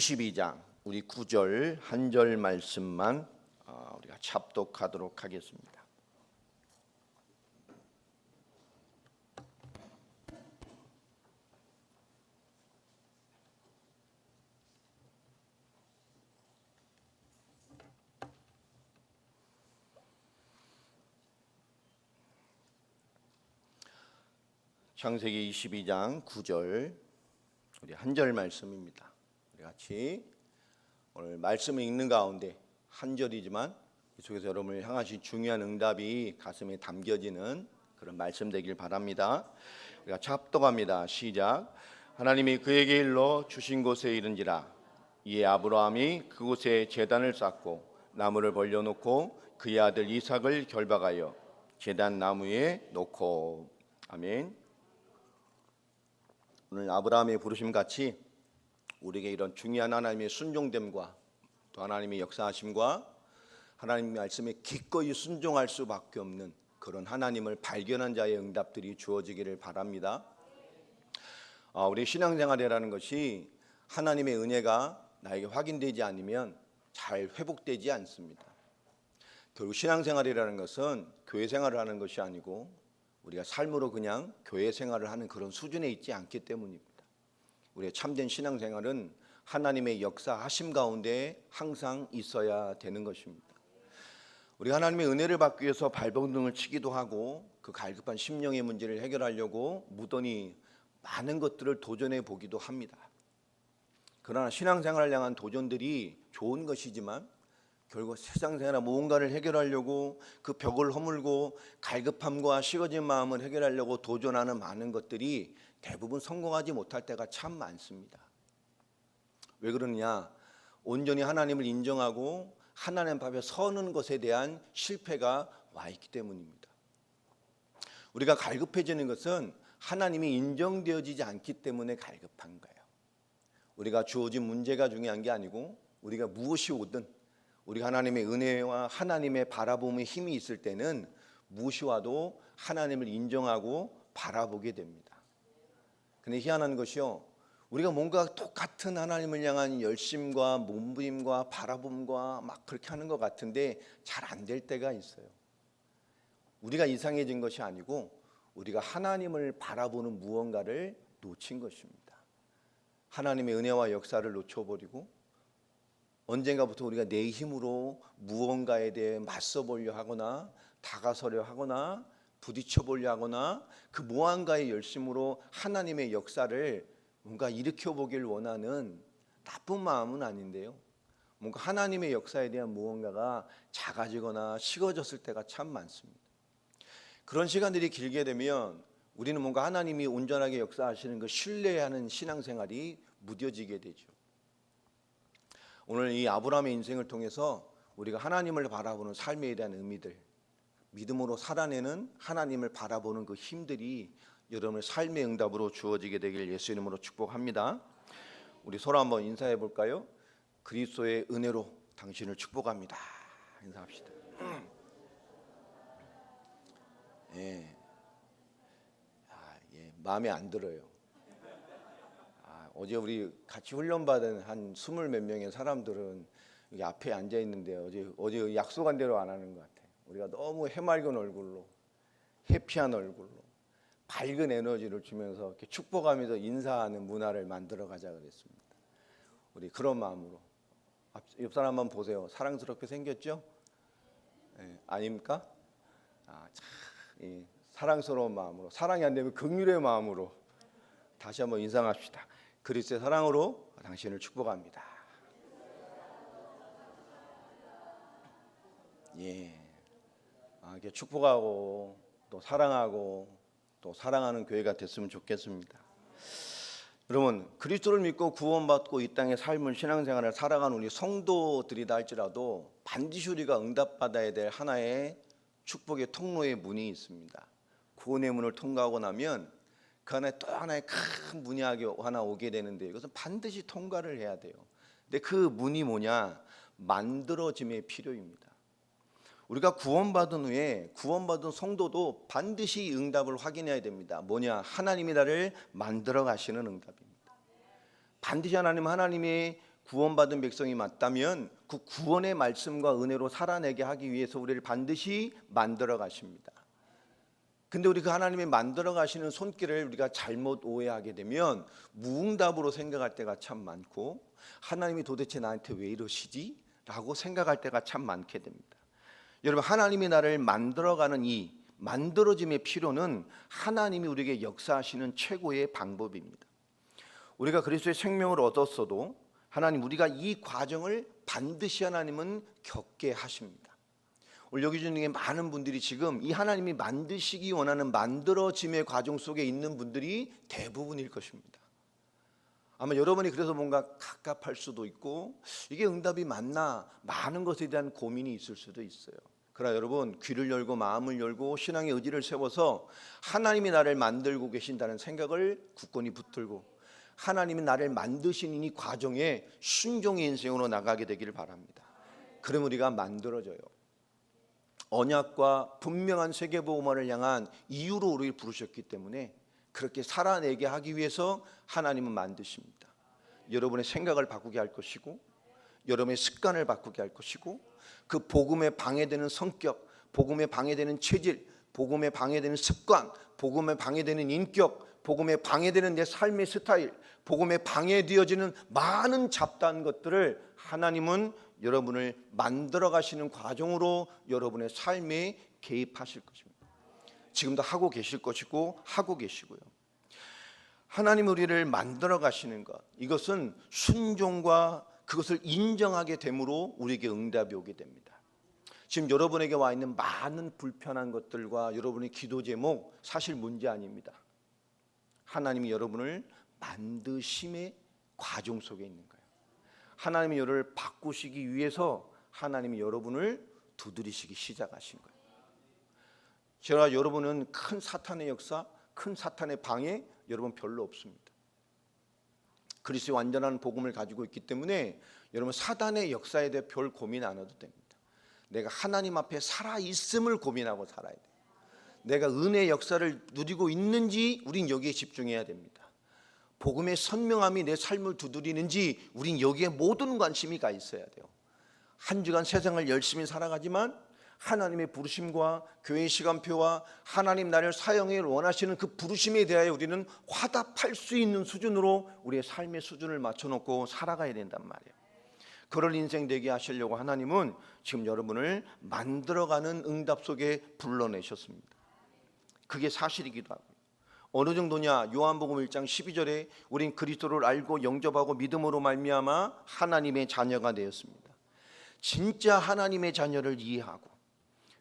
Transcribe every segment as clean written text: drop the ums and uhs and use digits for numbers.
22장 우리 9절 한 절 말씀만 우리가 합독하도록 하겠습니다. 창세기 22장 9절 우리 한 절 말씀입니다. 우리 같이 오늘 말씀을 읽는 가운데 한 절이지만 이 속에서 여러분을 향하신 중요한 응답이 가슴에 담겨지는 그런 말씀 되길 바랍니다. 우리가 합독합니다. 시작. 하나님이 그에게 일러 주신 곳에 이른지라. 이에 아브라함이 그곳에 제단을 쌓고 나무를 벌려놓고 그의 아들 이삭을 결박하여 제단 나무에 놓고. 아멘. 오늘 아브라함의 부르심 같이 우리에게 이런 중요한 하나님의 순종됨과 또 하나님의 역사하심과 하나님의 말씀에 기꺼이 순종할 수밖에 없는 그런 하나님을 발견한 자의 응답들이 주어지기를 바랍니다. 우리 신앙생활이라는 것이 하나님의 은혜가 나에게 확인되지 않으면 잘 회복되지 않습니다. 결국 신앙생활이라는 것은 교회 생활을 하는 것이 아니고 우리가 삶으로 그냥 교회 생활을 하는 그런 수준에 있지 않기 때문입니다. 우리의 참된 신앙생활은 하나님의 역사하심 가운데 항상 있어야 되는 것입니다. 우리가 하나님의 은혜를 받기 위해서 발버둥을 치기도 하고 그 갈급한 심령의 문제를 해결하려고 무던히 많은 것들을 도전해 보기도 합니다. 그러나 신앙생활을 향한 도전들이 좋은 것이지만 결국 세상생활 무언가를 해결하려고 그 벽을 허물고 갈급함과 식어진 마음을 해결하려고 도전하는 많은 것들이 대부분 성공하지 못할 때가 참 많습니다. 왜 그러느냐? 온전히 하나님을 인정하고 하나님 앞에 서는 것에 대한 실패가 와 있기 때문입니다. 우리가 갈급해지는 것은 하나님이 인정되어지지 않기 때문에 갈급한 거예요. 우리가 주어진 문제가 중요한 게 아니고 우리가 무엇이 오든 우리가 하나님의 은혜와 하나님의 바라봄의 힘이 있을 때는 무엇이 와도 하나님을 인정하고 바라보게 됩니다. 근데 희한한 것이요, 우리가 뭔가 똑같은 하나님을 향한 열심과 몸부림과 바라봄과 막 그렇게 하는 것 같은데 잘 안 될 때가 있어요. 우리가 이상해진 것이 아니고 우리가 하나님을 바라보는 무언가를 놓친 것입니다. 하나님의 은혜와 역사를 놓쳐버리고 언젠가부터 우리가 내 힘으로 무언가에 대해 맞서 보려 하거나 다가서려 하거나 부딪혀 보려 하거나 그 무언가의 열심으로 하나님의 역사를 뭔가 일으켜 보길 원하는 나쁜 마음은 아닌데요, 뭔가 하나님의 역사에 대한 무언가가 작아지거나 식어졌을 때가 참 많습니다. 그런 시간들이 길게 되면 우리는 뭔가 하나님이 온전하게 역사하시는 그 신뢰하는 신앙생활이 무뎌지게 되죠. 오늘 이 아브라함의 인생을 통해서 우리가 하나님을 바라보는 삶에 대한 의미들, 믿음으로 살아내는 하나님을 바라보는 그 힘들이 여러분의 삶의 응답으로 주어지게 되길 예수 이름으로 축복합니다. 우리 서로 한번 인사해 볼까요? 그리스도의 은혜로 당신을 축복합니다. 인사합시다. 예. 마음에 안 들어요. 어제 우리 같이 훈련받은 한 20 몇 명의 사람들은 여기 앞에 앉아 있는데 어제 약속한 대로 안 하는 것 같아요. 우리가 너무 해맑은 얼굴로, 해피한 얼굴로, 밝은 에너지를 주면서 이렇게 축복하면서 인사하는 문화를 만들어 가자 그랬습니다. 우리 그런 마음으로 옆 사람 한번 보세요. 사랑스럽게 생겼죠? 아닙니까? 참 사랑스러운 마음으로, 사랑이 안 되면 긍휼의 마음으로 다시 한번 인사합시다. 그리스도의 사랑으로 당신을 축복합니다. 이렇게 축복하고 또 사랑하고 또 사랑하는 교회가 됐으면 좋겠습니다. 여러분, 그리스도를 믿고 구원받고 이 땅의 삶을 신앙생활을 살아가는 우리 성도들이다 할지라도 반드시 우리가 응답받아야 될 하나의 축복의 통로의 문이 있습니다. 구원의 문을 통과하고 나면 그 안에 또 하나의 큰 문이 하나 오게 되는데 이것은 반드시 통과를 해야 돼요. 근데 그 문이 뭐냐? 만들어짐의 필요입니다. 우리가 구원받은 후에 구원받은 성도도 반드시 응답을 확인해야 됩니다. 뭐냐? 하나님이 나를 만들어 가시는 응답입니다. 반드시 하나님이 구원받은 백성이 맞다면 그 구원의 말씀과 은혜로 살아내게 하기 위해서 우리를 반드시 만들어 가십니다. 근데 우리 그 하나님이 만들어 가시는 손길을 우리가 잘못 오해하게 되면 무응답으로 생각할 때가 참 많고, 하나님이 도대체 나한테 왜 이러시지? 라고 생각할 때가 참 많게 됩니다. 여러분, 하나님이 나를 만들어가는 이 만들어짐의 필요는 하나님이 우리에게 역사하시는 최고의 방법입니다. 우리가 그리스도의 생명을 얻었어도 하나님, 우리가 이 과정을 반드시 하나님은 겪게 하십니다. 오늘 여기 중에 많은 분들이 지금 이 하나님이 만드시기 원하는 만들어짐의 과정 속에 있는 분들이 대부분일 것입니다. 아마 여러분이 그래서 뭔가 갑갑할 수도 있고, 이게 응답이 맞나, 많은 것에 대한 고민이 있을 수도 있어요. 그러나 여러분, 귀를 열고 마음을 열고 신앙의 의지를 세워서 하나님이 나를 만들고 계신다는 생각을 굳건히 붙들고 하나님이 나를 만드신 이 과정에 순종의 인생으로 나가게 되기를 바랍니다. 그럼 우리가 만들어져요. 언약과 분명한 세계복음화를 향한 이유로 우리를 부르셨기 때문에 그렇게 살아내게 하기 위해서 하나님은 만드십니다. 여러분의 생각을 바꾸게 할 것이고, 여러분의 습관을 바꾸게 할 것이고, 그 복음에 방해되는 성격, 복음에 방해되는 체질, 복음에 방해되는 습관, 복음에 방해되는 인격, 복음에 방해되는 내 삶의 스타일, 복음에 방해되어지는 많은 잡다한 것들을 하나님은 여러분을 만들어 가시는 과정으로 여러분의 삶에 개입하실 것입니다. 지금도 하고 계실 것이고 하고 계시고요. 하나님 우리를 만들어 가시는 것, 이것은 순종과 그것을 인정하게 됨으로 우리에게 응답이 오게 됩니다. 지금 여러분에게 와 있는 많은 불편한 것들과 여러분의 기도 제목, 사실 문제 아닙니다. 하나님이 여러분을 만드심의 과정 속에 있는 거예요. 하나님이 여러분을 바꾸시기 위해서 하나님이 여러분을 두드리시기 시작하신 거예요. 제가 여러분은 큰 사탄의 역사, 큰 사탄의 방해 여러분 별로 없습니다. 그리스도의 완전한 복음을 가지고 있기 때문에 여러분 사단의 역사에 대해 별 고민 안 해도 됩니다. 내가 하나님 앞에 살아있음을 고민하고 살아야 돼요. 내가 은혜의 역사를 누리고 있는지 우린 여기에 집중해야 됩니다. 복음의 선명함이 내 삶을 두드리는지 우린 여기에 모든 관심이 가 있어야 돼요. 한 주간 세상을 열심히 살아가지만 하나님의 부르심과 교회의 시간표와 하나님 나를 사용해 원하시는 그 부르심에 대하여 우리는 화답할 수 있는 수준으로 우리의 삶의 수준을 맞춰놓고 살아가야 된단 말이에요. 그럴 인생 되게 하시려고 하나님은 지금 여러분을 만들어가는 응답 속에 불러내셨습니다. 그게 사실이기도 하고요. 어느 정도냐? 요한복음 1장 12절에 우린 그리스도를 알고 영접하고 믿음으로 말미암아 하나님의 자녀가 되었습니다. 진짜 하나님의 자녀를 이해하고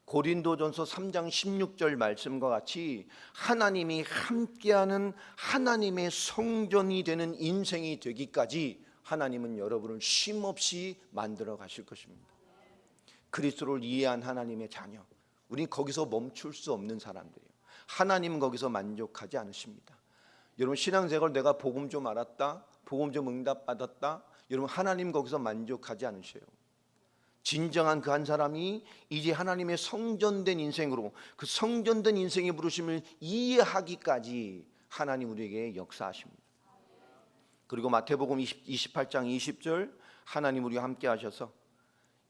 고린도전서 3장 16절 말씀과 같이 하나님이 함께하는 하나님의 성전이 되는 인생이 되기까지 하나님은 여러분을 쉼없이 만들어 가실 것입니다. 그리스도를 이해한 하나님의 자녀, 우린 거기서 멈출 수 없는 사람들이에요. 하나님은 거기서 만족하지 않으십니다. 여러분 신앙생활 내가 복음 좀 알았다, 복음 좀 응답받았다, 여러분 하나님 거기서 만족하지 않으셔요. 진정한 그 한 사람이 이제 하나님의 성전된 인생으로 그 성전된 인생의 부르심을 이해하기까지 하나님 우리에게 역사하십니다. 그리고 마태복음 28장 20절 하나님 우리와 함께 하셔서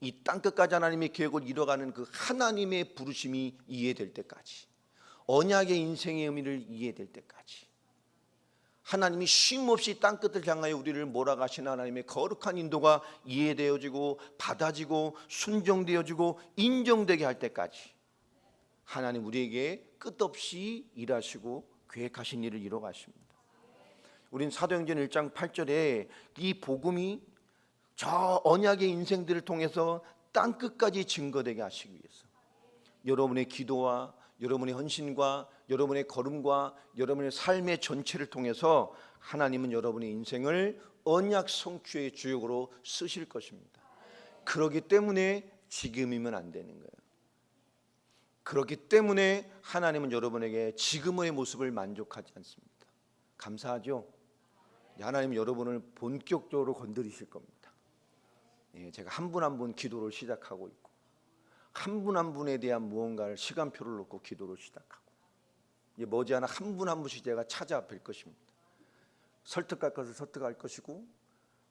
이 땅끝까지 하나님의 계획을 이뤄가는 그 하나님의 부르심이 이해될 때까지, 언약의 인생의 의미를 이해될 때까지 하나님이 쉼없이 땅끝을 향하여 우리를 몰아가시는 하나님의 거룩한 인도가 이해되어지고 받아지고 순종되어지고 인정되게 할 때까지 하나님 우리에게 끝없이 일하시고 계획하신 일을 이뤄가십니다. 우린 사도행전 1장 8절에 이 복음이 저 언약의 인생들을 통해서 땅끝까지 증거되게 하시기 위해서 여러분의 기도와 여러분의 헌신과 여러분의 걸음과 여러분의 삶의 전체를 통해서 하나님은 여러분의 인생을 언약 성취의 주역으로 쓰실 것입니다. 그렇기 때문에 지금이면 안 되는 거예요. 그렇기 때문에 하나님은 여러분에게 지금의 모습을 만족하지 않습니다. 감사하죠? 하나님은 여러분을 본격적으로 건드리실 겁니다. 제가 한 분 한 분 기도를 시작하고 있고 한 분 한 분에 대한 무언가를 시간표를 놓고 기도를 시작하고 머지않아 한 분 한 분씩 제가 찾아뵐 것입니다. 설득할 것을 설득할 것이고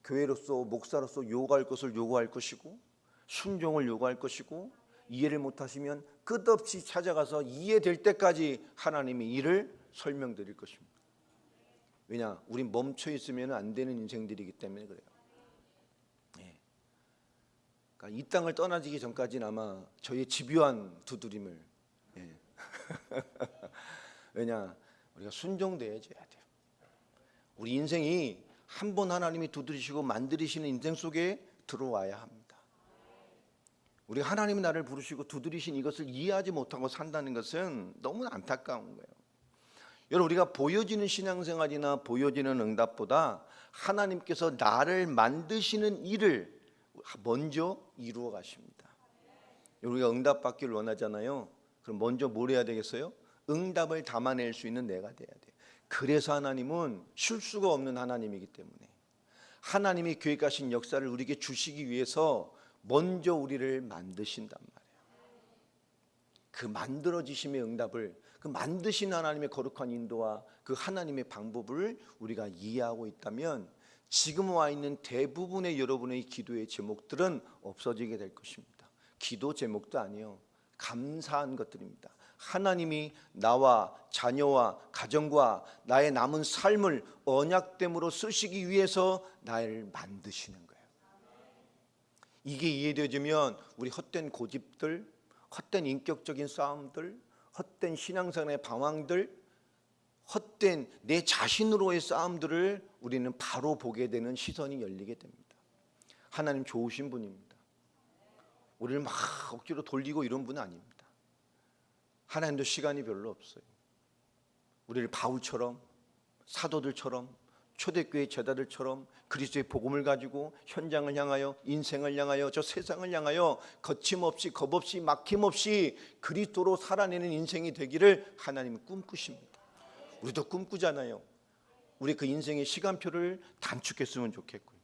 교회로서 목사로서 요구할 것을 요구할 것이고 순종을 요구할 것이고 이해를 못하시면 끝없이 찾아가서 이해될 때까지 하나님이 이를 설명드릴 것입니다. 왜냐? 우린 멈춰 있으면 안 되는 인생들이기 때문에 그래요. 그러니까 이 땅을 떠나기 전까지는 아마 저희의 집요한 두드림을 왜냐? 우리가 순종돼야 돼요. 우리 인생이 한 번 하나님이 두드리시고 만들으시는 인생 속에 들어와야 합니다. 우리가 하나님이 나를 부르시고 두드리신 이것을 이해하지 못하고 산다는 것은 너무 안타까운 거예요. 여러분, 우리가 보여지는 신앙생활이나 보여지는 응답보다 하나님께서 나를 만드시는 일을 먼저 이루어 가십니다. 우리가 응답 받기를 원하잖아요. 그럼 먼저 뭘 해야 되겠어요? 응답을 담아낼 수 있는 내가 돼야 돼요. 그래서 하나님은 실수가 없는 하나님이기 때문에 하나님이 계획하신 역사를 우리에게 주시기 위해서 먼저 우리를 만드신단 말이에요. 그 만들어지심의 응답을, 그 만드신 하나님의 거룩한 인도와 그 하나님의 방법을 우리가 이해하고 있다면 지금 와 있는 대부분의 여러분의 기도의 제목들은 없어지게 될 것입니다. 기도 제목도 아니에요. 감사한 것들입니다. 하나님이 나와 자녀와 가정과 나의 남은 삶을 언약됨으로 쓰시기 위해서 나를 만드시는 거예요. 이게 이해되어지면 우리 헛된 고집들, 헛된 인격적인 싸움들, 헛된 신앙생활의 방황들, 헛된 내 자신으로의 싸움들을 우리는 바로 보게 되는 시선이 열리게 됩니다. 하나님 좋으신 분입니다. 우리를 막 억지로 돌리고 이런 분은 아닙니다. 하나님도 시간이 별로 없어요. 우리를 바울처럼, 사도들처럼, 초대교회 제자들처럼 그리스도의 복음을 가지고 현장을 향하여, 인생을 향하여, 저 세상을 향하여 거침없이, 겁없이, 막힘없이 그리스도로 살아내는 인생이 되기를 하나님은 꿈꾸십니다. 우리도 꿈꾸잖아요. 우리 그 인생의 시간표를 단축했으면 좋겠고요.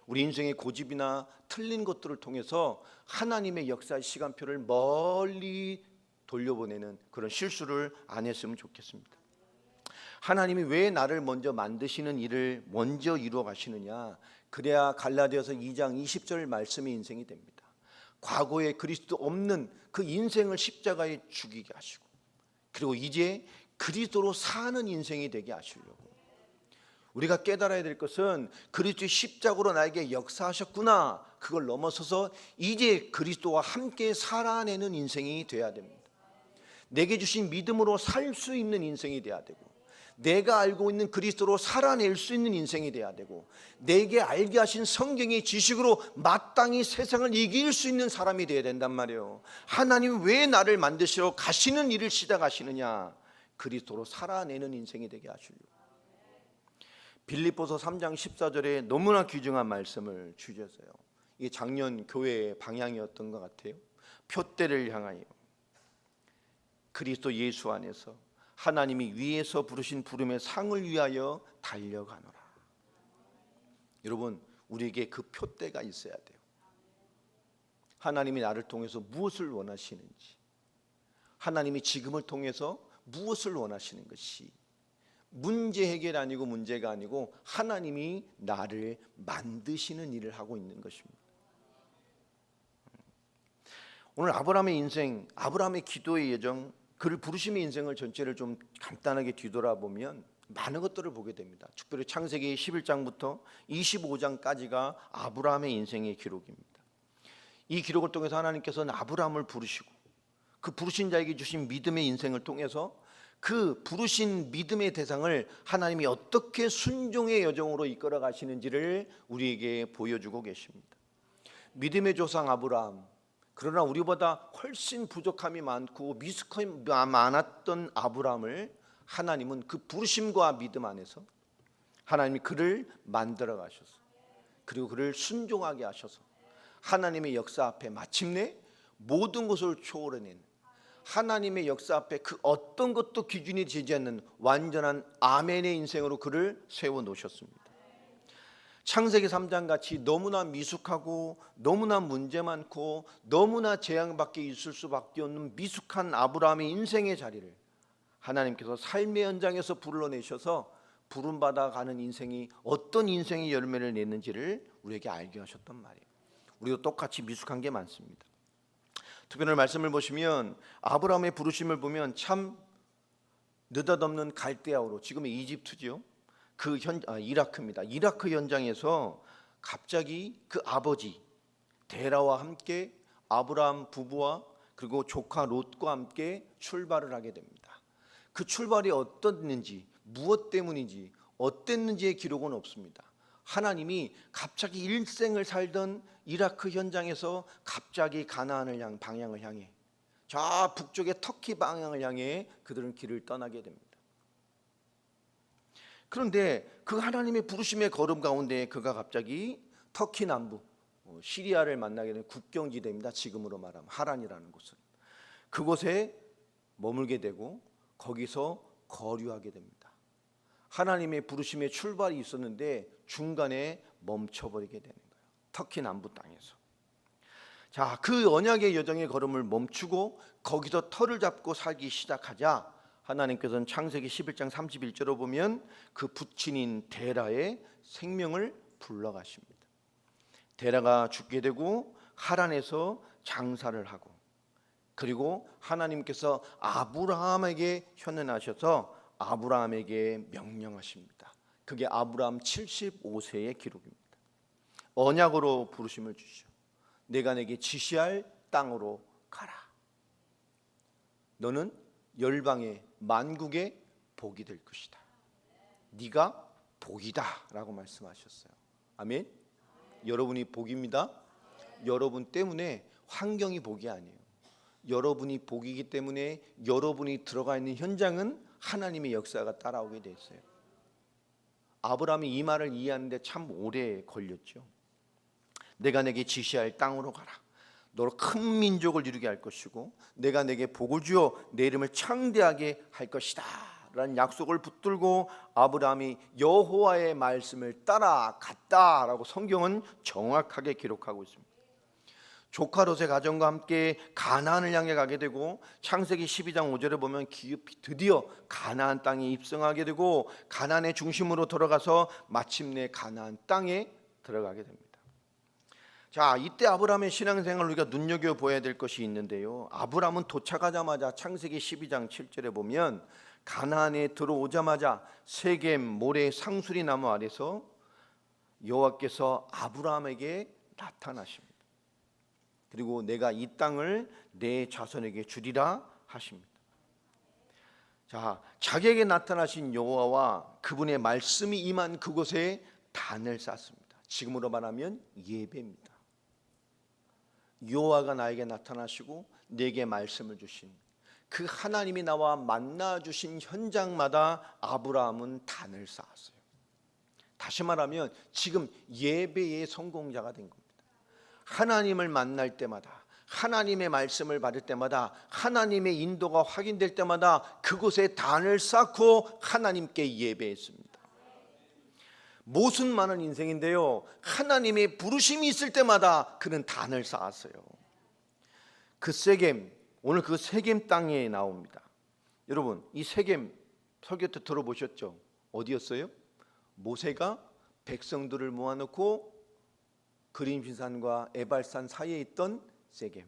우리 인생의 고집이나 틀린 것들을 통해서 하나님의 역사의 시간표를 멀리 돌려보내는 그런 실수를 안 했으면 좋겠습니다. 하나님이 왜 나를 먼저 만드시는 일을 먼저 이루어 가시느냐? 그래야 갈라디아서 2장 20절 말씀의 인생이 됩니다. 과거에 그리스도 없는 그 인생을 십자가에 죽이게 하시고, 그리고 이제 그리스도로 사는 인생이 되게 하시려고. 우리가 깨달아야 될 것은 그리스도의 십자가로 나에게 역사하셨구나. 그걸 넘어서서 이제 그리스도와 함께 살아내는 인생이 돼야 됩니다. 내게 주신 믿음으로 살 수 있는 인생이 돼야 되고, 내가 알고 있는 그리스도로 살아낼 수 있는 인생이 돼야 되고, 내게 알게 하신 성경의 지식으로 마땅히 세상을 이길 수 있는 사람이 돼야 된단 말이에요. 하나님 왜 나를 만드시러 가시는 일을 시작하시느냐? 그리스도로 살아내는 인생이 되게 하시려고. 빌립보서 3장 14절에 너무나 귀중한 말씀을 주셨어요. 이게 작년 교회의 방향이었던 것 같아요. 표대를 향하여 그리스도 예수 안에서 하나님이 위에서 부르신 부름의 상을 위하여 달려가노라. 여러분, 우리에게 그 표대가 있어야 돼요. 하나님이 나를 통해서 무엇을 원하시는지, 하나님이 지금을 통해서 무엇을 원하시는 것이 문제 해결 아니고 문제가 아니고 하나님이 나를 만드시는 일을 하고 있는 것입니다. 오늘 아브라함의 인생, 아브라함의 기도의 여정, 그를 부르심의 인생을 전체를 좀 간단하게 뒤돌아보면 많은 것들을 보게 됩니다. 특별히 창세기 11장부터 25장까지가 아브라함의 인생의 기록입니다. 이 기록을 통해서 하나님께서는 아브라함을 부르시고 그 부르신 자에게 주신 믿음의 인생을 통해서 그 부르신 믿음의 대상을 하나님이 어떻게 순종의 여정으로 이끌어 가시는지를 우리에게 보여주고 계십니다. 믿음의 조상 아브라함, 그러나 우리보다 훨씬 부족함이 많고 미숙함이 많았던 아브라함을 하나님은 그 부르심과 믿음 안에서 하나님이 그를 만들어 가셔서, 그리고 그를 순종하게 하셔서 하나님의 역사 앞에 마침내 모든 것을 초월해낸 하나님의 역사 앞에 그 어떤 것도 기준이 되지 않는 완전한 아멘의 인생으로 그를 세워놓으셨습니다. 창세기 3장 같이 너무나 미숙하고 너무나 문제 많고 너무나 재앙 밖에 있을 수밖에 없는 미숙한 아브라함의 인생의 자리를 하나님께서 삶의 현장에서 불러내셔서 부름받아 가는 인생이 어떤 인생의 열매를 냈는지를 우리에게 알게 하셨단 말이에요. 우리도 똑같이 미숙한 게 많습니다. 특별히 말씀을 보시면 아브라함의 부르심을 보면 참 느닷없는 갈대아우로, 지금의 이집트죠. 이라크입니다. 이라크 현장에서 갑자기 그 아버지 데라와 함께 아브라함 부부와 그리고 조카 롯과 함께 출발을 하게 됩니다. 그 출발이 어떻는지, 무엇 때문인지, 어땠는지의 기록은 없습니다. 하나님이 갑자기 일생을 살던 이라크 현장에서 갑자기 가나안을 방향을 향해, 저 북쪽의 터키 방향을 향해 그들은 길을 떠나게 됩니다. 그런데 그 하나님의 부르심의 걸음 가운데 그가 갑자기 터키 남부 시리아를 만나게 되는 국경지대입니다. 지금으로 말하면 하란이라는 곳은. 그곳에 머물게 되고 거기서 거류하게 됩니다. 하나님의 부르심의 출발이 있었는데 중간에 멈춰버리게 되는 거예요. 터키 남부 땅에서. 자, 그 언약의 여정의 걸음을 멈추고 거기서 터를 잡고 살기 시작하자 하나님께서는 창세기 11장 31절로 보면 그 부친인 데라의 생명을 불러가십니다. 데라가 죽게 되고 하란에서 장사를 하고, 그리고 하나님께서 아브라함에게 현현하셔서 아브라함에게 명령하십니다. 그게 아브라함 75세의 기록입니다. 언약으로 부르심을 주시죠. 내가 내게 지시할 땅으로 가라. 너는 열방의 만국의 복이 될 것이다. 네가 복이다 라고 말씀하셨어요. 아멘. 여러분이 복입니다. 여러분 때문에 환경이 복이 아니에요. 여러분이 복이기 때문에 여러분이 들어가 있는 현장은 하나님의 역사가 따라오게 돼 있어요. 아브라함이 이 말을 이해하는데 참 오래 걸렸죠. 내가 내게 지시할 땅으로 가라. 너로 큰 민족을 이루게 할 것이고 내가 내게 복을 주어 내 이름을 창대하게 할 것이다 라는 약속을 붙들고 아브라함이 여호와의 말씀을 따라갔다라고 성경은 정확하게 기록하고 있습니다. 조카 롯의 가정과 함께 가나안을 향해 가게 되고 창세기 12장 5절에 보면 드디어 가나안 땅에 입성하게 되고 가나안의 중심으로 들어가서 마침내 가나안 땅에 들어가게 됩니다. 자, 이때 아브라함의 신앙생활을 우리가 눈여겨보아야 될 것이 있는데요. 아브라함은 도착하자마자 창세기 12장 7절에 보면 가나안에 들어오자마자 세겜 모래 상수리 나무 아래서 여호와께서 아브라함에게 나타나십니다. 그리고 내가 이 땅을 내 자손에게 주리라 하십니다. 자, 자기에게 나타나신 여호와와 그분의 말씀이 임한 그곳에 단을 쌓습니다. 지금으로 말하면 예배입니다. 여호와가 나에게 나타나시고 내게 말씀을 주신 그 하나님이 나와 만나 주신 현장마다 아브라함은 단을 쌓았어요. 다시 말하면 지금 예배의 성공자가 된 겁니다. 하나님을 만날 때마다, 하나님의 말씀을 받을 때마다, 하나님의 인도가 확인될 때마다 그곳에 단을 쌓고 하나님께 예배했습니다. 모순 많은 인생인데요, 하나님의 부르심이 있을 때마다 그는 단을 쌓았어요. 그 세겜, 오늘 그 세겜 땅에 나옵니다. 여러분, 이 세겜 설교 때 들어보셨죠? 어디였어요? 모세가 백성들을 모아놓고 그림신산과 에발산 사이에 있던 세겜.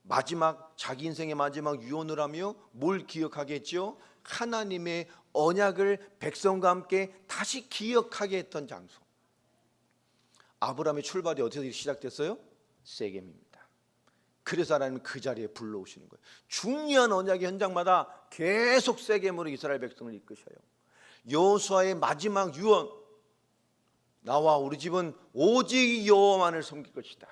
마지막, 자기 인생의 마지막 유언을 하며 뭘 기억하겠죠? 하나님의 언약을 백성과 함께 다시 기억하게 했던 장소. 아브라함의 출발이 어디서 시작됐어요? 세겜입니다. 그래서 하나님은 그 자리에 불러오시는 거예요. 중요한 언약의 현장마다 계속 세겜으로 이스라엘 백성을 이끄셔요. 여호수아의 마지막 유언, 나와 우리 집은 오직 여호와만을 섬길 것이다.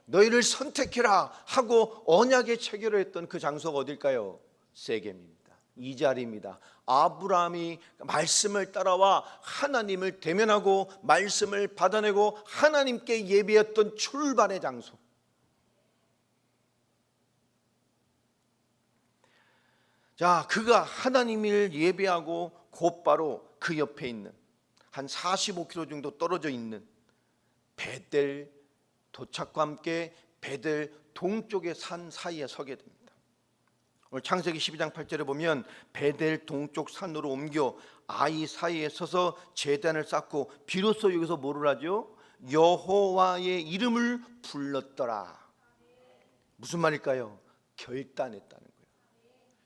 너희를 선택해라 하고 언약의 체결을 했던 그 장소가 어딜까요? 세겜입니다. 이 자리입니다. 아브라함이 말씀을 따라와 하나님을 대면하고 말씀을 받아내고 하나님께 예배했던 출발의 장소. 자, 그가 하나님을 예배하고 곧바로 그 옆에 있는 한 45km 정도 떨어져 있는 베델 도착과 함께 베델 동쪽의 산 사이에 서게 됩니다. 오늘 창세기 12장 8절에 보면 베델 동쪽 산으로 옮겨 아이 사이에 서서 제단을 쌓고 비로소 여기서 뭐를 하죠? 여호와의 이름을 불렀더라. 무슨 말일까요? 결단했다는 거예요.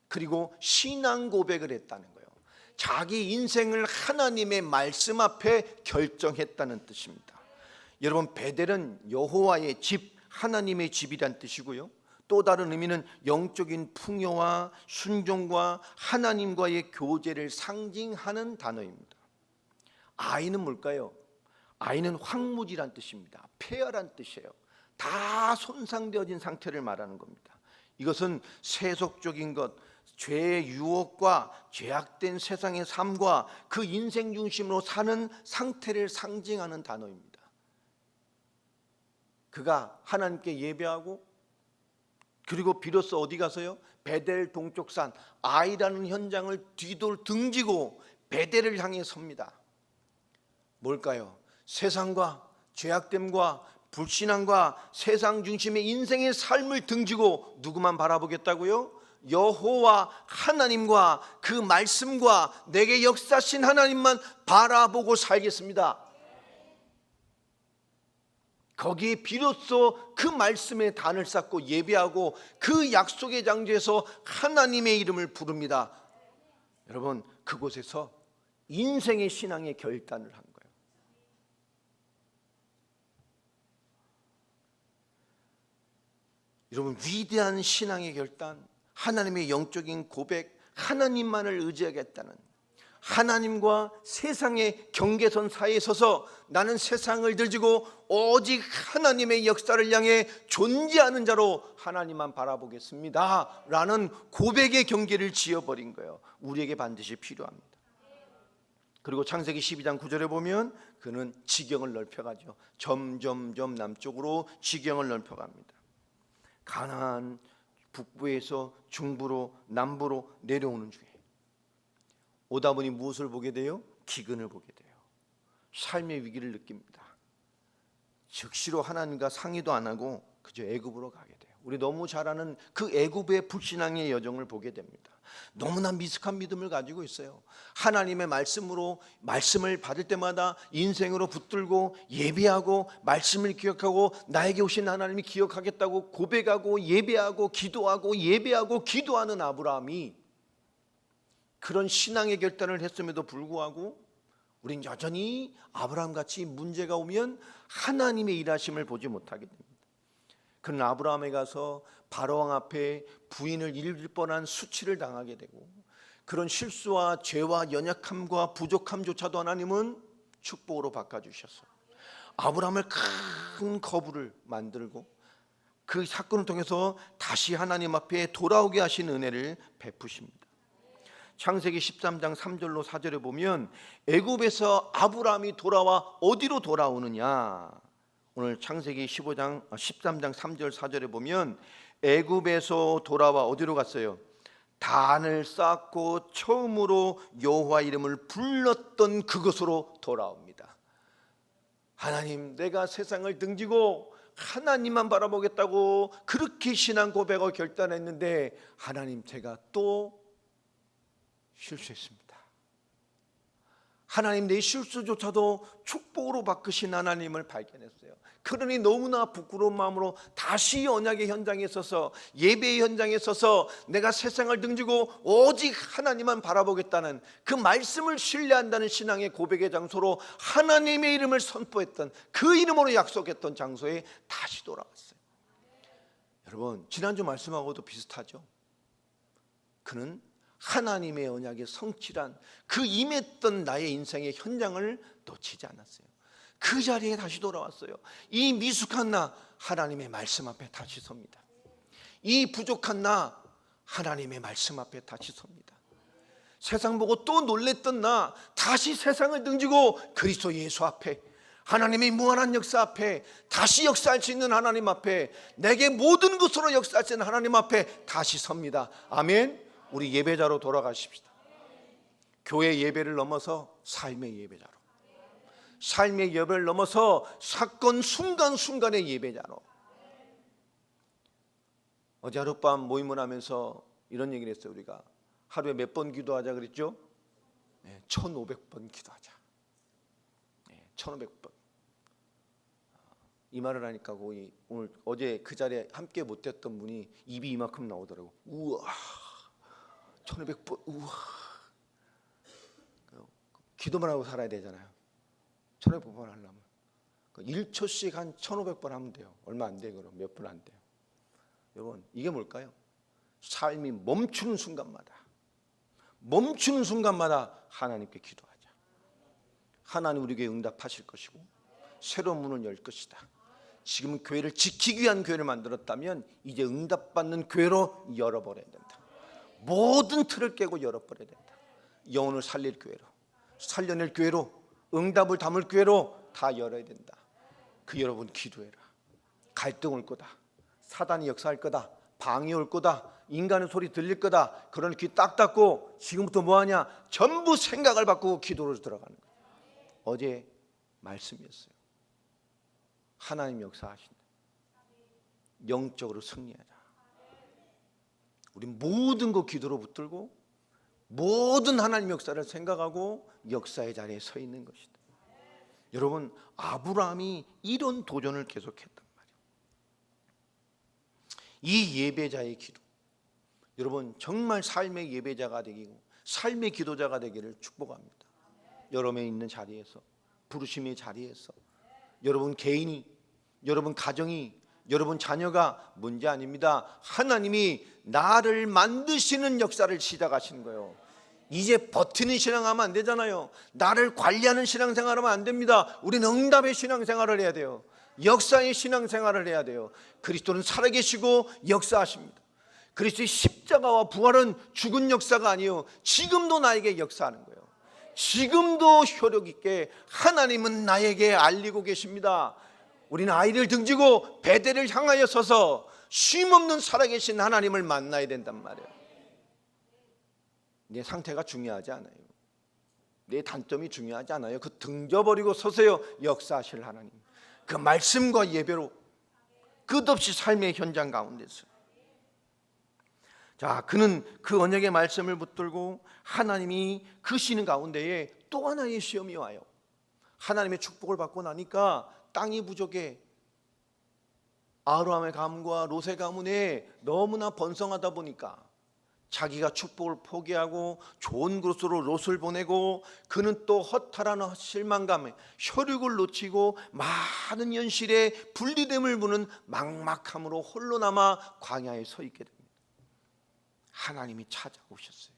그리고 신앙 고백을 했다는 거예요. 자기 인생을 하나님의 말씀 앞에 결정했다는 뜻입니다. 여러분, 베델은 여호와의 집, 하나님의 집이란 뜻이고요, 또 다른 의미는 영적인 풍요와 순종과 하나님과의 교제를 상징하는 단어입니다. 아이는 뭘까요? 아이는 황무지란 뜻입니다. 폐허란 뜻이에요. 다 손상되어진 상태를 말하는 겁니다. 이것은 세속적인 것, 죄의 유혹과 죄악된 세상의 삶과 그 인생 중심으로 사는 상태를 상징하는 단어입니다. 그가 하나님께 예배하고 그리고 비로소 어디 가서요? 베델 동쪽 산 아이라는 현장을 등지고 베델을 향해 섭니다. 뭘까요? 세상과 죄악됨과 불신앙과 세상 중심의 인생의 삶을 등지고 누구만 바라보겠다고요? 여호와 하나님과 그 말씀과 내게 역사하신 하나님만 바라보고 살겠습니다. 거기에 비로소 그 말씀에 단을 쌓고 예배하고 그 약속의 장소에서 하나님의 이름을 부릅니다. 여러분, 그곳에서 인생의 신앙의 결단을 한 거예요. 여러분, 위대한 신앙의 결단, 하나님의 영적인 고백, 하나님만을 의지하겠다는, 하나님과 세상의 경계선 사이에 서서 나는 세상을 들지고 오직 하나님의 역사를 향해 존재하는 자로 하나님만 바라보겠습니다 라는 고백의 경계를 지어버린 거예요. 우리에게 반드시 필요합니다. 그리고 창세기 12장 9절에 보면 그는 지경을 넓혀가죠. 점점점 남쪽으로 지경을 넓혀갑니다. 가나안 북부에서 중부로 남부로 내려오는 중에 오다 보니 무엇을 보게 돼요? 기근을 보게 돼요. 삶의 위기를 느낍니다. 즉시로 하나님과 상의도 안 하고 그저 애굽으로 가게 돼요. 우리 너무 잘 아는 그 애굽의 불신앙의 여정을 보게 됩니다. 너무나 미숙한 믿음을 가지고 있어요. 하나님의 말씀으로 말씀을 받을 때마다 인생으로 붙들고 예배하고 말씀을 기억하고 나에게 오신 하나님이 기억하겠다고 고백하고 예배하고 기도하고 예배하고 기도하는 아브라함이 그런 신앙의 결단을 했음에도 불구하고 우린 여전히 아브라함같이 문제가 오면 하나님의 일하심을 보지 못하게 됩니다. 그는 아브라함에 가서 바로왕 앞에 부인을 잃을 뻔한 수치를 당하게 되고 그런 실수와 죄와 연약함과 부족함조차도 하나님은 축복으로 바꿔주셔서 아브라함을 큰 거부를 만들고 그 사건을 통해서 다시 하나님 앞에 돌아오게 하신 은혜를 베푸십니다. 창세기 13장 3절로 4절에 보면 애굽에서 아브라함이 돌아와 어디로 돌아오느냐, 오늘 창세기 13장 3절 4절에 보면 애굽에서 돌아와 어디로 갔어요? 단을 쌓고 처음으로 여호와 이름을 불렀던 그곳으로 돌아옵니다. 하나님, 내가 세상을 등지고 하나님만 바라보겠다고 그렇게 신앙 고백을 결단했는데 하나님, 제가 또 실수했습니다. 하나님, 내 실수조차도 축복으로 바꾸신 하나님을 발견했어요. 그러니 너무나 부끄러운 마음으로 다시 언약의 현장에 서서 예배의 현장에 서서 내가 세상을 등지고 오직 하나님만 바라보겠다는 그 말씀을 신뢰한다는 신앙의 고백의 장소로 하나님의 이름을 선포했던 그 이름으로 약속했던 장소에 다시 돌아왔어요. 여러분, 지난주 말씀하고도 비슷하죠. 그는 하나님의 언약의 성취란 그 임했던 나의 인생의 현장을 놓치지 않았어요. 그 자리에 다시 돌아왔어요. 이 미숙한 나 하나님의 말씀 앞에 다시 섭니다. 이 부족한 나 하나님의 말씀 앞에 다시 섭니다. 세상 보고 또 놀랬던 나 다시 세상을 등지고 그리스도 예수 앞에, 하나님의 무한한 역사 앞에, 다시 역사할 수 있는 하나님 앞에, 내게 모든 것으로 역사할 수 있는 하나님 앞에 다시 섭니다. 아멘. 우리 예배자로 돌아가십시다. 교회 예배를 넘어서 삶의 예배자로, 삶의 예배를 넘어서 사건 순간순간의 예배자로. 어제 하룻밤 모임을 하면서 이런 얘기를 했어요. 우리가 하루에 몇 번 기도하자 그랬죠? 1500번 기도하자. 1500번. 이 말을 하니까 오늘 어제 그 자리에 함께 못했던 분이 입이 이만큼 나오더라고. 우와, 1500번. 우와. 기도만 하고 살아야 되잖아요. 1500번 하려면 1초씩 한 1500번 하면 돼요. 얼마 안 돼요. 그럼 몇 분 안 돼요. 여러분, 이게 뭘까요? 삶이 멈추는 순간마다 하나님께 기도하자. 하나님 우리에게 응답하실 것이고 새로운 문을 열 것이다. 지금 교회를 지키기 위한 교회를 만들었다면 이제 응답받는 교회로 열어버려야 된다. 모든 틀을 깨고 열어버려야 된다. 영혼을 살릴 교회로, 살려낼 교회로, 응답을 담을 교회로 다 열어야 된다. 그 여러분 기도해라. 갈등 올 거다. 사단이 역사할 거다. 방해 올 거다. 인간의 소리 들릴 거다. 그러니 귀 딱 닫고 지금부터 뭐하냐? 전부 생각을 바꾸고 기도로 들어가는 거예요. 어제 말씀이었어요. 하나님 역사하신다. 영적으로 승리하자. 우리 모든 거 기도로 붙들고 모든 하나님 역사를 생각하고 역사의 자리에 서 있는 것이다. 여러분, 아브라함이 이런 도전을 계속했단 말이에요. 이 예배자의 기도, 여러분 정말 삶의 예배자가 되기고 삶의 기도자가 되기를 축복합니다. 여러분의 있는 자리에서, 부르심의 자리에서 여러분 개인이, 여러분 가정이, 여러분 자녀가 문제 아닙니다. 하나님이 나를 만드시는 역사를 시작하시는 거예요. 이제 버티는 신앙하면 안 되잖아요. 나를 관리하는 신앙생활하면 안 됩니다. 우리는 응답의 신앙생활을 해야 돼요. 역사의 신앙생활을 해야 돼요. 그리스도는 살아계시고 역사하십니다. 그리스도의 십자가와 부활은 죽은 역사가 아니에요. 지금도 나에게 역사하는 거예요. 지금도 효력 있게 하나님은 나에게 알리고 계십니다. 우리는 아이를 등지고 베델을 향하여 서서 쉼없는 살아계신 하나님을 만나야 된단 말이에요. 내 상태가 중요하지 않아요. 내 단점이 중요하지 않아요. 그 등져버리고 서세요. 역사하실 하나님, 그 말씀과 예배로 끝없이 삶의 현장 가운데서, 자, 그는 그 언약의 말씀을 붙들고 하나님이 그 시는 가운데에 또 하나의 시험이 와요. 하나님의 축복을 받고 나니까 땅이 부족해. 아브라함의 가문과 롯의 가문에 너무나 번성하다 보니까 자기가 축복을 포기하고 좋은 곳으로 롯을 보내고, 그는 또 허탈한 실망감에 혈육을 놓치고 많은 현실에 분리됨을 부는 막막함으로 홀로 남아 광야에 서 있게 됩니다. 하나님이 찾아오셨어요.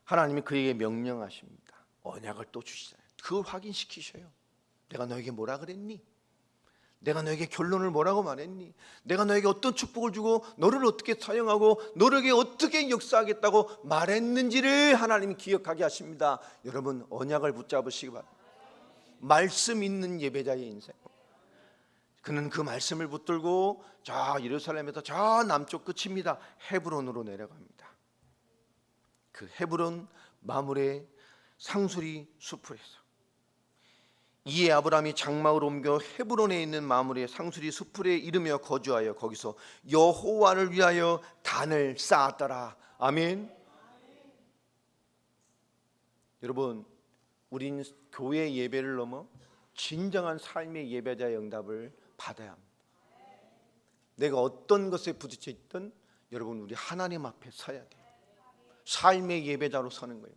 하나님이 그에게 명령하십니다. 언약을 또 주시잖아요. 그걸 확인시키셔요. 내가 너에게 뭐라 그랬니? 내가 너에게 결론을 뭐라고 말했니? 내가 너에게 어떤 축복을 주고 너를 어떻게 사용하고 너에게 어떻게 역사하겠다고 말했는지를 하나님이 기억하게 하십니다. 여러분, 언약을 붙잡으시기 바랍니다. 말씀 있는 예배자의 인생. 그는 그 말씀을 붙들고 저 예루살렘에서 저 남쪽 끝입니다. 헤브론으로 내려갑니다. 그 헤브론 마므레 상수리 숲에서 이에 아브라함이 장막을 옮겨 헤브론에 있는 마므레 상수리 숲에 이르며 거주하여 거기서 여호와를 위하여 단을 쌓았더라. 아멘. 여러분, 우린 교회 예배를 넘어 진정한 삶의 예배자의 응답을 받아야 합니다. 내가 어떤 것에 부딪혀 있든 여러분, 우리 하나님 앞에 서야 돼요. 삶의 예배자로 서는 거예요.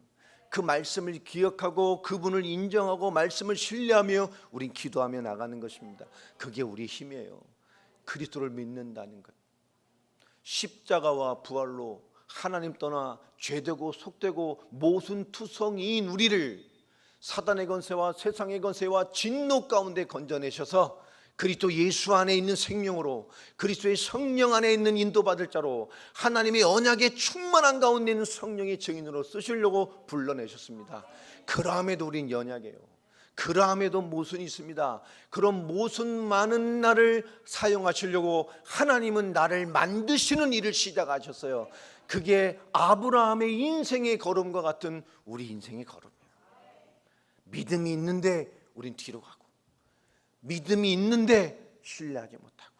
그 말씀을 기억하고 그분을 인정하고 말씀을 신뢰하며 우린 기도하며 나가는 것입니다. 그게 우리의 힘이에요. 그리스도를 믿는다는 것. 십자가와 부활로 하나님 떠나 죄되고 속되고 모순투성이인 우리를 사단의 권세와 세상의 권세와 진노 가운데 건져내셔서 그리스도 예수 안에 있는 생명으로, 그리스도의 성령 안에 있는 인도받을 자로, 하나님의 언약의 충만한 가운데 있는 성령의 증인으로 쓰시려고 불러내셨습니다. 그러함에도 우린 연약해요. 그러함에도 모순이 있습니다. 그런 모순 많은 나를 사용하시려고 하나님은 나를 만드시는 일을 시작하셨어요. 그게 아브라함의 인생의 걸음과 같은 우리 인생의 걸음이에요. 믿음이 있는데 우린 뒤로 가고, 믿음이 있는데 신뢰하지 못하고,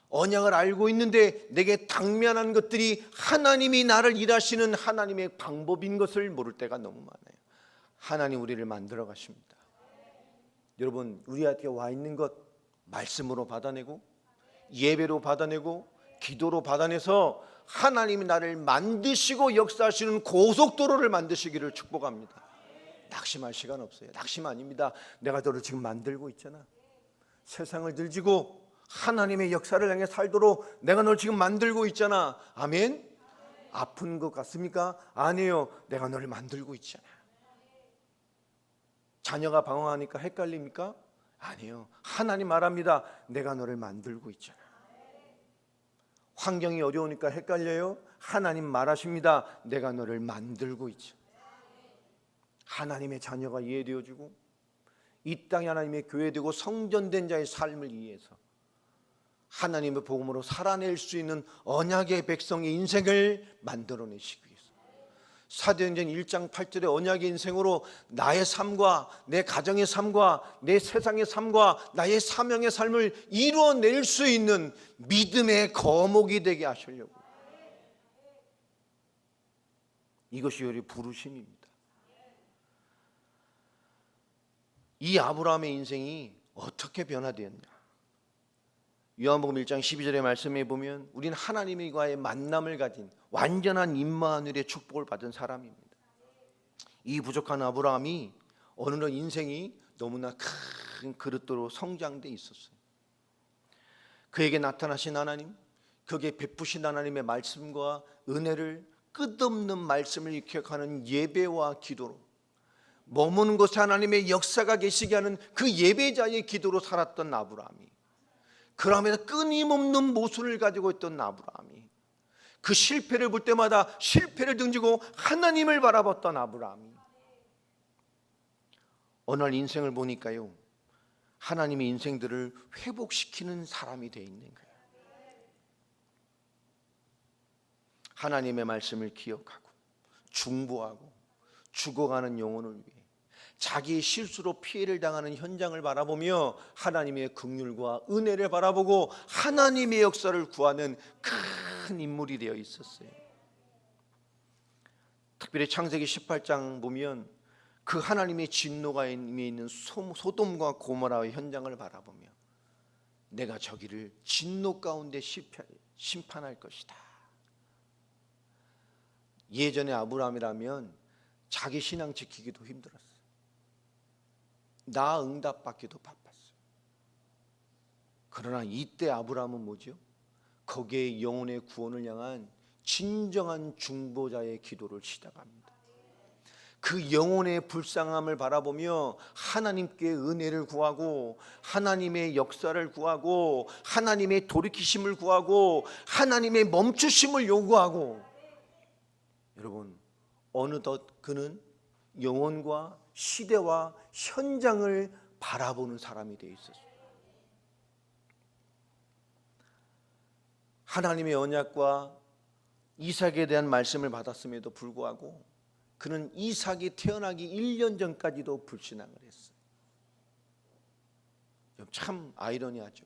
언약을 알고 있는데 내게 당면한 것들이 하나님이 나를 일하시는 하나님의 방법인 것을 모를 때가 너무 많아요. 하나님 우리를 만들어 가십니다. 여러분, 우리한테 와 있는 것 말씀으로 받아내고 예배로 받아내고 기도로 받아내서 하나님이 나를 만드시고 역사하시는 고속도로를 만드시기를 축복합니다. 낙심할 시간 없어요. 낙심 아닙니다. 내가 너를 지금 만들고 있잖아. 세상을 들지고 하나님의 역사를 향해 살도록 내가 널 지금 만들고 있잖아. 아멘. 아픈 것 같습니까? 아니에요. 내가 너를 만들고 있잖아. 자녀가 방황하니까 헷갈립니까? 아니에요. 하나님 말합니다. 내가 너를 만들고 있잖아. 환경이 어려우니까 헷갈려요? 하나님 말하십니다. 내가 너를 만들고 있잖아. 하나님의 자녀가 이해되어지고 이 땅에 하나님의 교회되고 성전된 자의 삶을 위해서 하나님의 복음으로 살아낼 수 있는 언약의 백성의 인생을 만들어내시기 위해서 사도행전 1장 8절의 언약의 인생으로 나의 삶과 내 가정의 삶과 내 세상의 삶과 나의 사명의 삶을 이루어낼 수 있는 믿음의 거목이 되게 하시려고, 이것이 우리 부르심입니다. 이 아브라함의 인생이 어떻게 변화되었냐? 요한복음 1장 12절의 말씀에 보면 우리는 하나님과의 만남을 가진 완전한 임마누엘의 축복을 받은 사람입니다. 이 부족한 아브라함이 어느 날 인생이 너무나 큰 그릇도로 성장돼 있었어요. 그에게 나타나신 하나님, 그에게 베푸신 하나님의 말씀과 은혜를 끝없는 말씀을 기억하는 예배와 기도로 머무는 곳에 하나님의 역사가 계시게 하는 그 예배자의 기도로 살았던 아브라함이, 그러면서 끊임없는 모순을 가지고 있던 아브라함이, 그 실패를 볼 때마다 실패를 등지고 하나님을 바라봤던 아브라함이 어느 날 인생을 보니까요, 하나님의 인생들을 회복시키는 사람이 되어 있는 거예요. 하나님의 말씀을 기억하고 중보하고 죽어가는 영혼을 위해 자기의 실수로 피해를 당하는 현장을 바라보며 하나님의 긍휼과 은혜를 바라보고 하나님의 역사를 구하는 큰 인물이 되어 있었어요. 특별히 창세기 18장 보면 그 하나님의 진노가 임해 있는 소돔과 고모라의 현장을 바라보며 내가 저기를 진노 가운데 심판할 것이다. 예전에 아브라함이라면 자기 신앙 지키기도 힘들었어요. 나 응답받기도 바빴어요. 그러나 이때 아브라함은 뭐죠? 거기에 영혼의 구원을 향한 진정한 중보자의 기도를 시작합니다. 그 영혼의 불쌍함을 바라보며 하나님께 은혜를 구하고 하나님의 역사를 구하고 하나님의 돌이키심을 구하고 하나님의 멈추심을 요구하고, 여러분, 어느덧 그는 영혼과 시대와 현장을 바라보는 사람이 되어 있었어요. 하나님의 언약과 이삭에 대한 말씀을 받았음에도 불구하고 그는 이삭이 태어나기 1년 전까지도 불신앙을 했어요. 참 아이러니하죠.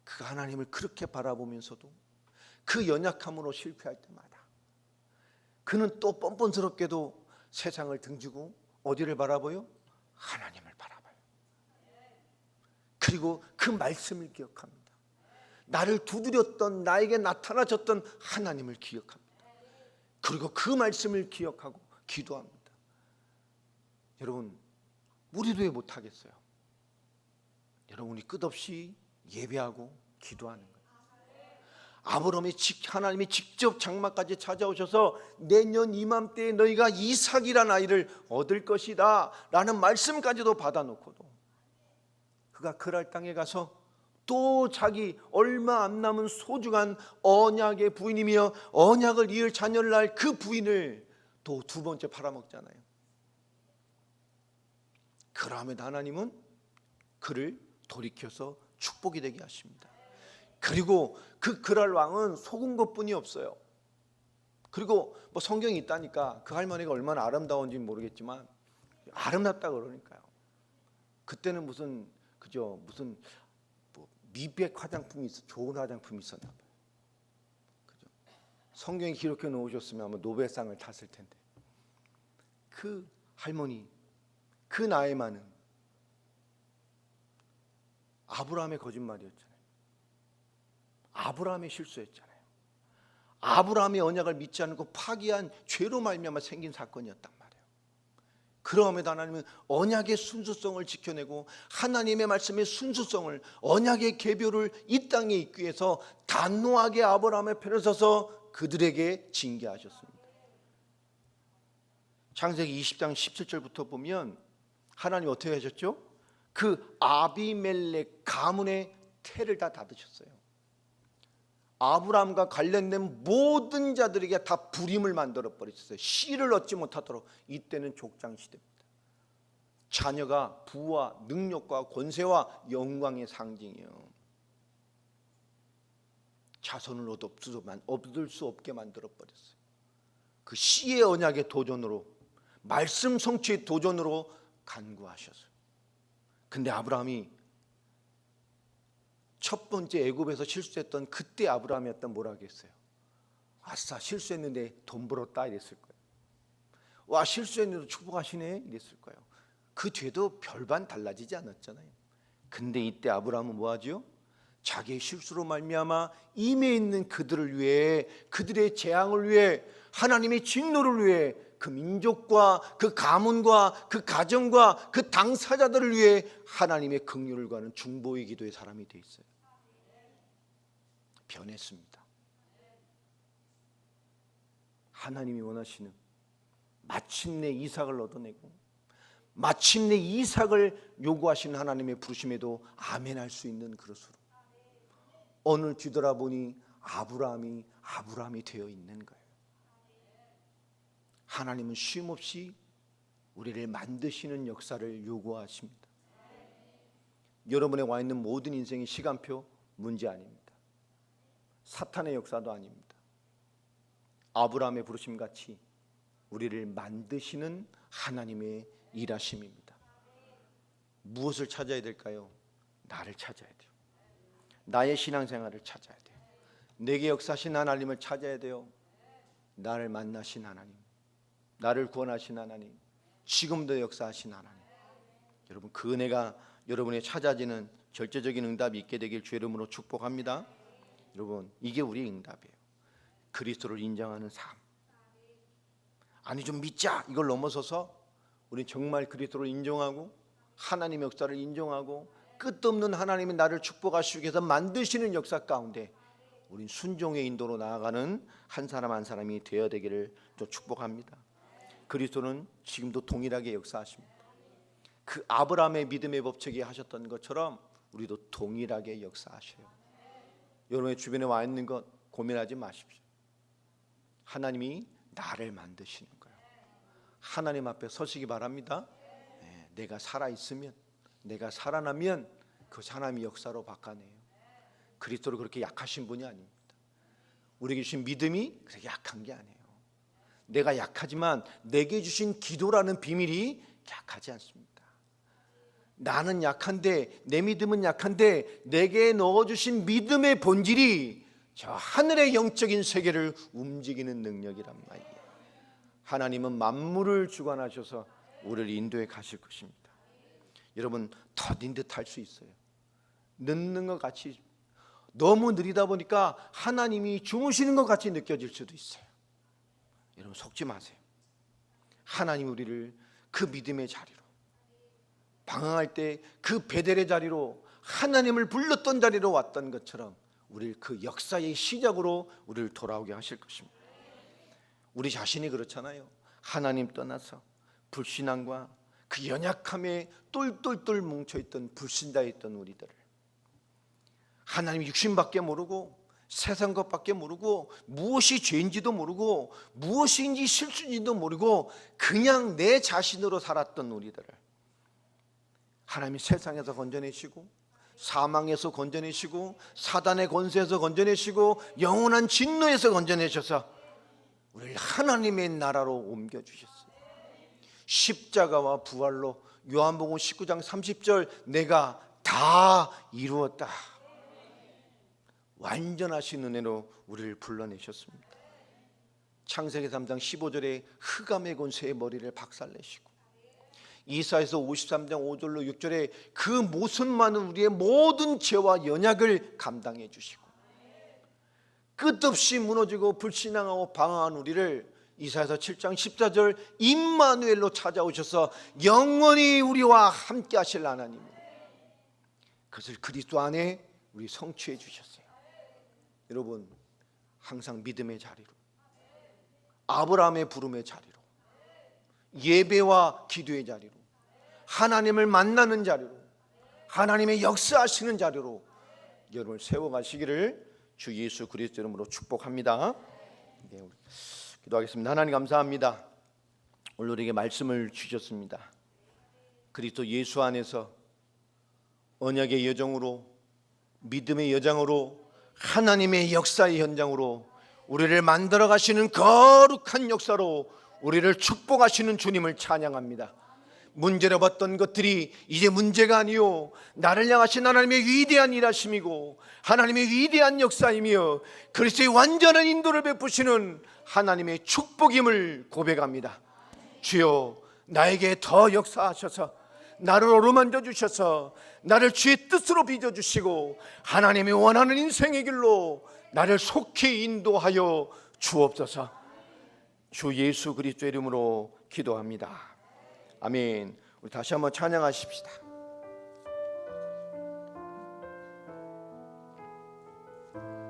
그 하나님을 그렇게 바라보면서도 그 연약함으로 실패할 때마다 그는 또 뻔뻔스럽게도 세상을 등지고 어디를 바라봐요? 하나님을 바라봐요. 그리고 그 말씀을 기억합니다. 나를 두드렸던, 나에게 나타나셨던 하나님을 기억합니다. 그리고 그 말씀을 기억하고 기도합니다. 여러분, 우리도 왜 못하겠어요? 여러분이 끝없이 예배하고 기도하는 거예요. 아브라함이 하나님이 직접 장막까지 찾아오셔서 내년 이맘때에 너희가 이삭이라는 아이를 얻을 것이다 라는 말씀까지도 받아놓고도 그가 그랄 땅에 가서 또 자기 얼마 안 남은 소중한 언약의 부인이며 언약을 이을 자녀를 낳을 그 부인을 또 두 번째 팔아먹잖아요. 그러면 하나님은 그를 돌이켜서 축복이 되게 하십니다. 그리고 그 그랄 왕은 속은 것뿐이 없어요. 그리고 뭐 성경이 있다니까 그 할머니가 얼마나 아름다운지 모르겠지만 아름답다 그러니까요. 그때는 무슨 그죠, 무슨 미백 화장품이 좋은 화장품이 있었나 봐요. 그죠? 성경에 기록해 놓으셨으면 아마 노벨상을 탔을 텐데 그 할머니, 그 나이 많은 아브라함의 거짓말이었잖아요. 아브라함의 실수였잖아요. 아브라함의 언약을 믿지 않고 파기한 죄로 말미암아 생긴 사건이었단 말이에요. 그럼에도 하나님은 언약의 순수성을 지켜내고 하나님의 말씀의 순수성을, 언약의 계보를 이 땅에 있기 위해서 단호하게 아브라함의 편에 서서 그들에게 징계하셨습니다. 창세기 20장 17절부터 보면 하나님 어떻게 하셨죠? 그 아비멜렉 가문의 태를 다 닫으셨어요. 아브라함과 관련된 모든 자들에게 다 불임을 만들어 버리셨어요. 씨를 얻지 못하도록. 이때는 족장 시대입니다. 자녀가 부와 능력과 권세와 영광의 상징이에요. 자손을 얻을 수 없게 만들어 버렸어요. 그 씨의 언약의 도전으로, 말씀 성취의 도전으로 간구하셨어요. 근데 아브라함이 첫 번째 애굽에서 실수했던 그때 아브라함이었던 뭐라 하겠어요? 아싸, 실수했는데 돈 벌었다 이랬을 거예요. 와, 실수했는데 축복하시네 이랬을 거예요. 그 뒤에도 별반 달라지지 않았잖아요. 근데 이때 아브라함은 뭐 하죠? 자기의 실수로 말미암아 임해 있는 그들을 위해, 그들의 재앙을 위해, 하나님의 진노를 위해, 그 민족과 그 가문과 그 가정과 그 당사자들을 위해 하나님의 긍휼을 구하는 중보의 기도의 사람이 돼 있어요. 변했습니다. 하나님이 원하시는 마침내 이삭을 얻어내고 마침내 이삭을 요구하시는 하나님의 부르심에도 아멘할 수 있는 그릇으로 오늘 뒤돌아보니 아브라함이 되어 있는 거예요. 하나님은 쉼없이 우리를 만드시는 역사를 요구하십니다. 여러분에 와 있는 모든 인생의 시간표 문제 아닙니다. 사탄의 역사도 아닙니다. 아브라함의 부르심 같이 우리를 만드시는 하나님의 일하심입니다. 무엇을 찾아야 될까요? 나를 찾아야 돼요. 나의 신앙생활을 찾아야 돼요. 내게 역사하신 하나님을 찾아야 돼요. 나를 만나신 하나님, 나를 구원하신 하나님, 지금도 역사하신 하나님. 여러분, 그 은혜가 여러분의 찾아지는 절대적인 응답이 있게 되길 주의 이름으로 축복합니다. 여러분, 이게 우리의 응답이에요. 그리스도를 인정하는 삶. 아니, 좀 믿자 이걸 넘어서서 우리 정말 그리스도를 인정하고 하나님의 역사를 인정하고 끝없는 하나님이 나를 축복하시기 위해서 만드시는 역사 가운데 우린 순종의 인도로 나아가는 한 사람 한 사람이 되어야 되기를 또 축복합니다. 그리스도는 지금도 동일하게 역사하십니다. 그 아브라함의 믿음의 법칙이 하셨던 것처럼 우리도 동일하게 역사하셔요. 여러분의 주변에 와 있는 것 고민하지 마십시오. 하나님이 나를 만드시는 거예요. 하나님 앞에 서시기 바랍니다. 내가 살아있으면, 내가 살아나면 그 하나님의 역사로 바꿔내요. 그리스도로 그렇게 약하신 분이 아닙니다. 우리에게 주신 믿음이 그렇게 약한 게 아니에요. 내가 약하지만 내게 주신 기도라는 비밀이 약하지 않습니다. 나는 약한데, 내 믿음은 약한데 내게 넣어주신 믿음의 본질이 저 하늘의 영적인 세계를 움직이는 능력이란 말이에요. 하나님은 만물을 주관하셔서 우리를 인도해 가실 것입니다. 여러분, 더딘 듯 할 수 있어요. 늦는 것 같이, 너무 느리다 보니까 하나님이 주무시는 것 같이 느껴질 수도 있어요. 여러분, 속지 마세요. 하나님 우리를 그 믿음의 자리로, 방황할 때 그 베델의 자리로, 하나님을 불렀던 자리로 왔던 것처럼 우리를 그 역사의 시작으로 우리를 돌아오게 하실 것입니다. 우리 자신이 그렇잖아요. 하나님 떠나서 불신앙과 그 연약함에 똘똘똘 뭉쳐있던 불신자였던 우리들을 하나님 육신밖에 모르고 세상 것밖에 모르고 무엇이 죄인지도 모르고 무엇인지 실수인지도 모르고 그냥 내 자신으로 살았던 우리들을 하나님이 세상에서 건져내시고 사망에서 건져내시고 사단의 권세에서 건져내시고 영원한 진노에서 건져내셔서 우리를 하나님의 나라로 옮겨주셨어요. 십자가와 부활로 요한복음 19장 30절 내가 다 이루었다. 완전하신 은혜로 우리를 불러내셨습니다. 창세기 3장 15절에 흑암의 권세의 머리를 박살내시고, 이사야서 53장 5절로 6절에 그 모습만은 우리의 모든 죄와 연약을 감당해 주시고, 끝없이 무너지고 불신앙하고 방황한 우리를 이사야서 7장 14절 임마누엘로 찾아오셔서 영원히 우리와 함께 하실 하나님, 그것을 그리스도 안에 우리 성취해 주셨어요. 여러분, 항상 믿음의 자리로, 아브라함의 부름의 자리로, 예배와 기도의 자리로, 하나님을 만나는 자리로, 하나님의 역사하시는 자리로 여러분을 세워가시기를 주 예수 그리스도 이름으로 축복합니다. 네, 기도하겠습니다. 하나님 감사합니다. 오늘 우리에게 말씀을 주셨습니다. 그리스도 예수 안에서 언약의 여정으로, 믿음의 여정으로, 하나님의 역사의 현장으로 우리를 만들어 가시는 거룩한 역사로 우리를 축복하시는 주님을 찬양합니다. 문제로 봤던 것들이 이제 문제가 아니요, 나를 향하신 하나님의 위대한 일하심이고 하나님의 위대한 역사이며 그리스도의 완전한 인도를 베푸시는 하나님의 축복임을 고백합니다. 주여, 나에게 더 역사하셔서 나를 어루만져 주셔서 나를 주의 뜻으로 빚어주시고 하나님이 원하는 인생의 길로 나를 속히 인도하여 주옵소서. 주 예수 그리스도의 이름으로 기도합니다. 아멘. 우리 다시 한번 찬양하십시다.